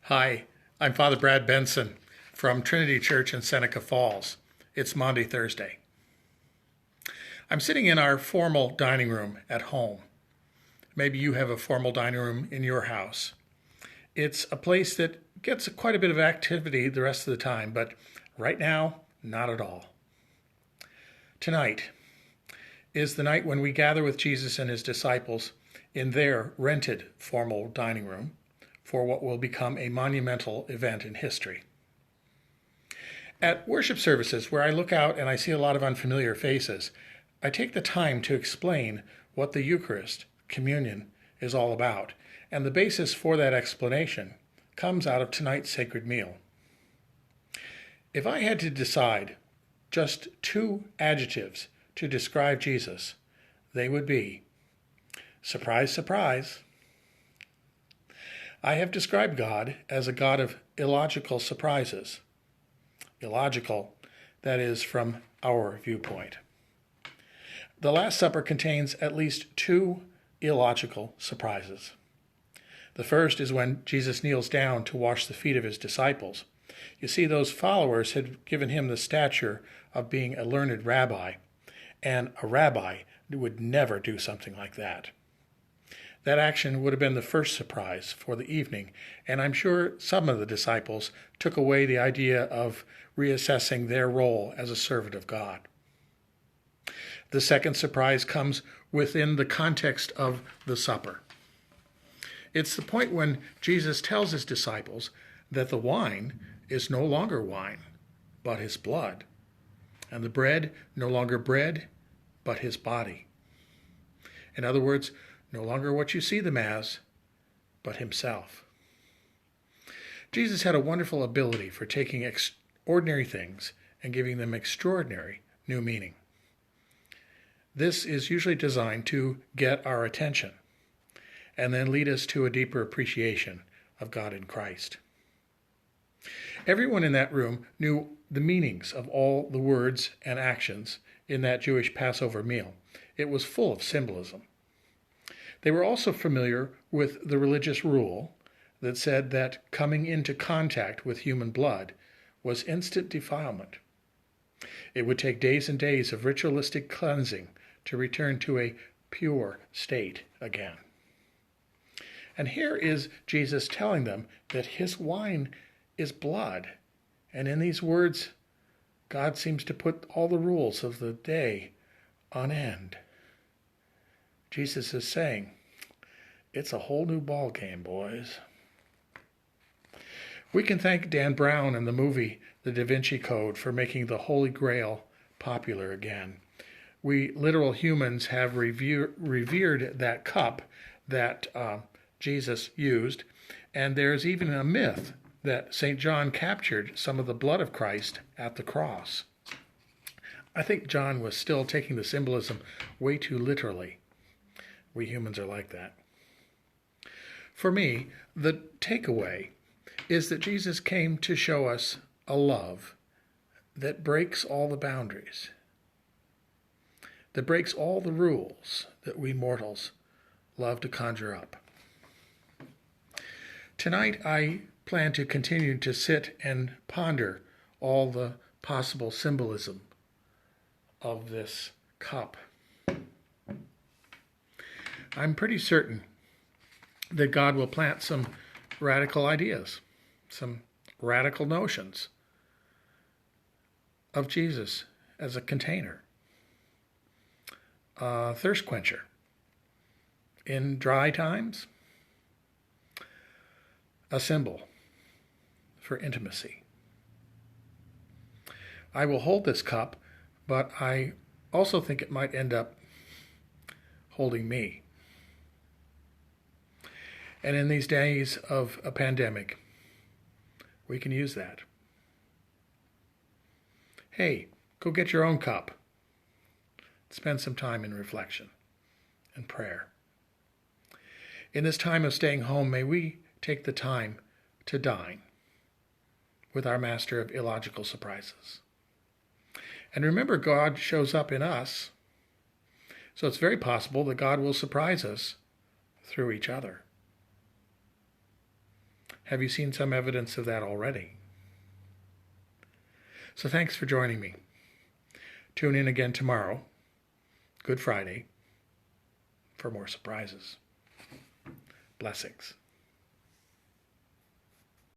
Hi, I'm Father Brad Benson from Trinity Church in Seneca Falls. It's Maundy Thursday. I'm sitting in our formal dining room at home. Maybe you have a formal dining room in your house. It's a place that gets quite a bit of activity the rest of the time, but right now, not at all. Tonight is the night when we gather with Jesus and his disciples in their rented formal dining room for what will become a monumental event in history. At worship services, where I look out and I see a lot of unfamiliar faces, I take the time to explain what the Eucharist, communion, is all about, and the basis for that explanation comes out of tonight's sacred meal. If I had to decide just two adjectives to describe Jesus, they would be, surprise, surprise. I have described God as a God of illogical surprises. Illogical, that is, from our viewpoint. The Last Supper contains at least two illogical surprises. The first is when Jesus kneels down to wash the feet of his disciples. You see, those followers had given him the stature of being a learned rabbi, and a rabbi would never do something like that. That action would have been the first surprise for the evening, and I'm sure some of the disciples took away the idea of reassessing their role as a servant of God. The second surprise comes within the context of the supper. It's the point when Jesus tells his disciples that the wine is no longer wine, but his blood, and the bread no longer bread, but his body. In other words, no longer what you see them as, but himself. Jesus had a wonderful ability for taking ordinary things and giving them extraordinary new meaning. This is usually designed to get our attention and then lead us to a deeper appreciation of God in Christ. Everyone in that room knew the meanings of all the words and actions in that Jewish Passover meal. It was full of symbolism. They were also familiar with the religious rule that said that coming into contact with human blood was instant defilement. It would take days and days of ritualistic cleansing to return to a pure state again. And here is Jesus telling them that his wine is blood. And in these words, God seems to put all the rules of the day on end. Jesus is saying, it's a whole new ball game, boys. We can thank Dan Brown and the movie The Da Vinci Code for making the Holy Grail popular again. We literal humans have revered that cup that Jesus used, and there's even a myth that St. John captured some of the blood of Christ at the cross. I think John was still taking the symbolism way too literally. We humans are like that. For me, the takeaway is that Jesus came to show us a love that breaks all the boundaries, that breaks all the rules that we mortals love to conjure up. Tonight, I plan to continue to sit and ponder all the possible symbolism of this cup. I'm pretty certain that God will plant some radical ideas, some radical notions of Jesus as a container, a thirst quencher in dry times, a symbol for intimacy. I will hold this cup, but I also think it might end up holding me. And in these days of a pandemic, we can use that. Hey, go get your own cup. Spend some time in reflection and prayer. In this time of staying home, may we take the time to dine with our master of illogical surprises. And remember, God shows up in us, so it's very possible that God will surprise us through each other. Have you seen some evidence of that already? So thanks for joining me. Tune in again tomorrow, Good Friday, for more surprises. Blessings.